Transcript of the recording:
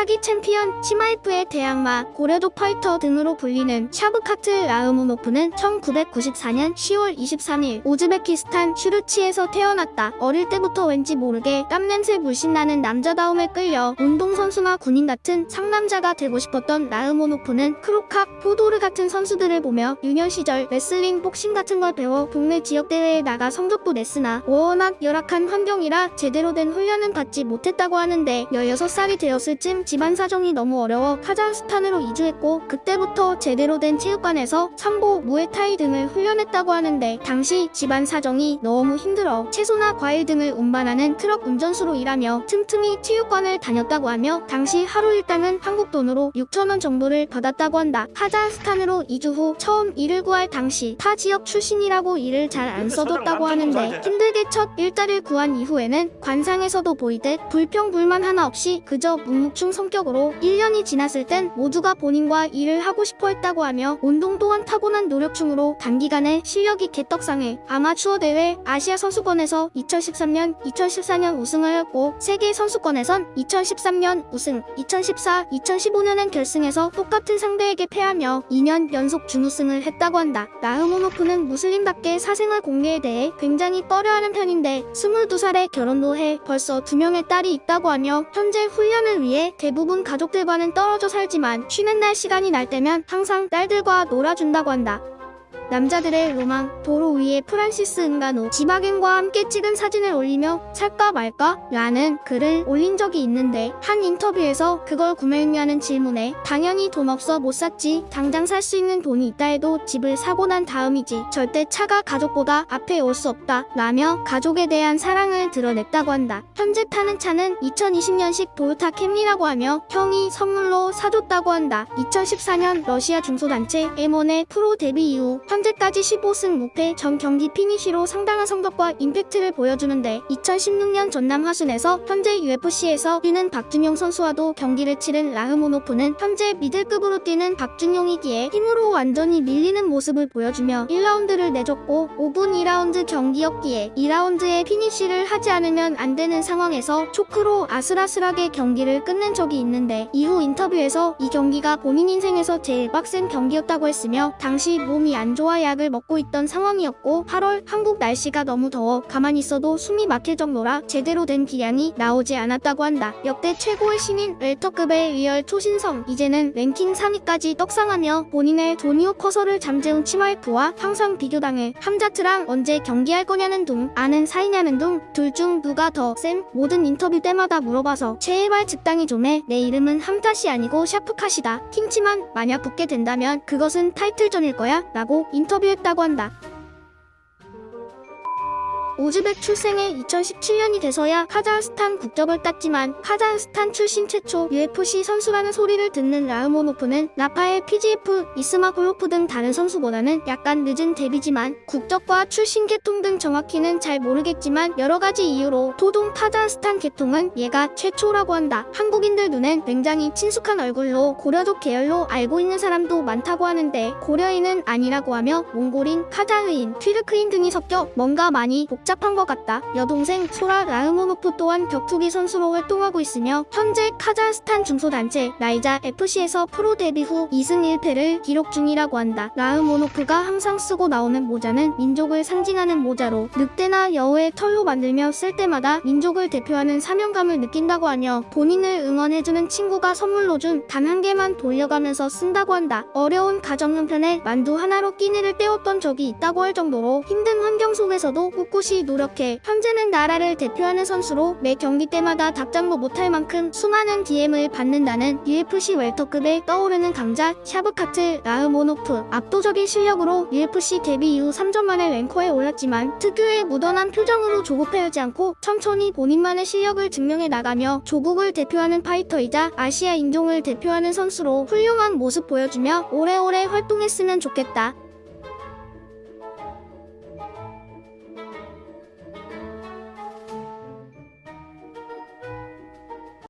타기 챔피언, 치마이프의 대항마, 고려도 파이터 등으로 불리는 샤브카틀 라흐모노프는 1994년 10월 23일 우즈베키스탄 슈르치에서 태어났다. 어릴 때부터 왠지 모르게 땀냄새 물씬 나는 남자다움에 끌려 운동선수나 군인 같은 상남자가 되고 싶었던 라흐모노프는 크로캅, 포도르 같은 선수들을 보며 유년 시절 레슬링, 복싱 같은 걸 배워 동네 지역대회에 나가 성적도 냈으나 워낙 열악한 환경이라 제대로 된 훈련은 받지 못했다고 하는데 16살이 되었을 쯤 집안 사정이 너무 어려워 카자흐스탄으로 이주했고 그때부터 제대로 된 체육관에서 삼보, 무에타이 등을 훈련했다고 하는데 당시 집안 사정이 너무 힘들어 채소나 과일 등을 운반하는 트럭 운전수로 일하며 틈틈이 체육관을 다녔다고 하며 당시 하루 일당은 한국 돈으로 6,000원 정도를 받았다고 한다. 카자흐스탄으로 이주 후 처음 일을 구할 당시 타 지역 출신이라고 일을 잘 안 써뒀다고 하는데 힘들게 첫 일자리를 구한 이후에는 관상에서도 보이듯 불평불만 하나 없이 그저 묵묵충 성격으로 1년이 지났을 땐 모두가 본인과 일을 하고 싶어 했다고 하며 운동 또한 타고난 노력충으로 단기간에 실력이 개떡상해 아마추어 대회 아시아 선수권에서 2013년, 2014년 우승을 했고 세계 선수권에선 2013년 우승, 2014, 2015년엔 결승에서 똑같은 상대에게 패하며 2년 연속 준우승을 했다고 한다. 라흐모노프는 무슬림답게 사생활 공개에 대해 굉장히 꺼려하는 편인데 22살에 결혼도 해 벌써 2명의 딸이 있다고 하며 현재 훈련을 위해 대부분 가족들과는 떨어져 살지만 쉬는 날 시간이 날 때면 항상 딸들과 놀아준다고 한다. 남자들의 로망, 도로 위에 프란시스 은가노, 지바겐과 함께 찍은 사진을 올리며 살까 말까? 라는 글을 올린 적이 있는데 한 인터뷰에서 그걸 구매했냐는 질문에 당연히 돈 없어 못 샀지. 당장 살 수 있는 돈이 있다 해도 집을 사고 난 다음이지. 절대 차가 가족보다 앞에 올 수 없다. 라며 가족에 대한 사랑을 드러냈다고 한다. 현재 타는 차는 2020년식 도요타 캠리라고 하며 형이 선물로 사줬다고 한다. 2014년 러시아 중소단체 M1의 프로 데뷔 이후 현재까지 15승 무패 전 경기 피니쉬로 상당한 성적과 임팩트를 보여주는데 2016년 전남 화순에서 현재 UFC에서 뛰는 박준용 선수와도 경기를 치른 라흐모노프는 현재 미들급으로 뛰는 박준용이기에 힘으로 완전히 밀리는 모습을 보여주며 1라운드를 내줬고 5분 2라운드 경기였기에 2라운드에 피니쉬를 하지 않으면 안 되는 상황에서 초크로 아슬아슬하게 경기를 끝낸 적이 있는데 이후 인터뷰에서 이 경기가 본인 인생에서 제일 빡센 경기였다고 했으며 당시 몸이 안 좋아 약을 먹고 있던 상황이었고 8월 한국 날씨가 너무 더워 가만히 있어도 숨이 막힐 정도라 제대로 된 기량이 나오지 않았다고 한다. 역대 최고의 신인 웰터급의 리얼 초신성 이제는 랭킹 3위까지 떡상하며 본인의 도니오 커서를 잠재운 치마이프와 항상 비교당해 함자트랑 언제 경기할 거냐는 둥 아는 사이냐는 둥 둘 중 누가 더 쌤? 모든 인터뷰 때마다 물어봐서 제발 적당히 좀 해. 내 이름은 함탓이 아니고 샤프카시다. 팀치만 만약 붙게 된다면 그것은 타이틀전일 거야 라고 인터뷰했다고 한다. 우즈벡 출생에 2017년이 돼서야 카자흐스탄 국적을 땄지만 카자흐스탄 출신 최초 UFC 선수라는 소리를 듣는 라흐모노프는 라파엘, PGF, 이스마글로프 등 다른 선수보다는 약간 늦은 데뷔지만 국적과 출신 계통 등 정확히는 잘 모르겠지만 여러가지 이유로 토동 카자흐스탄 계통은 얘가 최초라고 한다. 한국인들 눈엔 굉장히 친숙한 얼굴로 고려족 계열로 알고 있는 사람도 많다고 하는데 고려인은 아니라고 하며 몽골인, 카자흐인, 튀르크인 등이 섞여 뭔가 많이 복잡한 것 같다. 여동생 소라 라흐모노프 또한 격투기 선수로 활동하고 있으며 현재 카자흐스탄 중소단체 라이자 FC에서 프로 데뷔 후 2승 1패를 기록 중이라고 한다. 라흐모노프가 항상 쓰고 나오는 모자는 민족을 상징하는 모자로 늑대나 여우의 털로 만들며 쓸 때마다 민족을 대표하는 사명감을 느낀다고 하며 본인을 응원해주는 친구가 선물로 준 단 한 개만 돌려가면서 쓴다고 한다. 어려운 가정 형편에 만두 하나로 끼니를 때웠던 적이 있다고 할 정도로 힘든 환경 속에서도 꿋꿋이 노력해 현재는 나라를 대표하는 선수로 매 경기 때마다 답장도 못할 만큼 수많은 DM을 받는다는 UFC 웰터급에 떠오르는 강자 샤브카틀 라흐모노프. 압도적인 실력으로 UFC 데뷔 이후 3전 만에 랭커에 올랐지만 특유의 묻어난 표정으로 조급해하지 않고 천천히 본인만의 실력을 증명해 나가며 조국을 대표하는 파이터이자 아시아 인종을 대표하는 선수로 훌륭한 모습 보여주며 오래오래 활동했으면 좋겠다.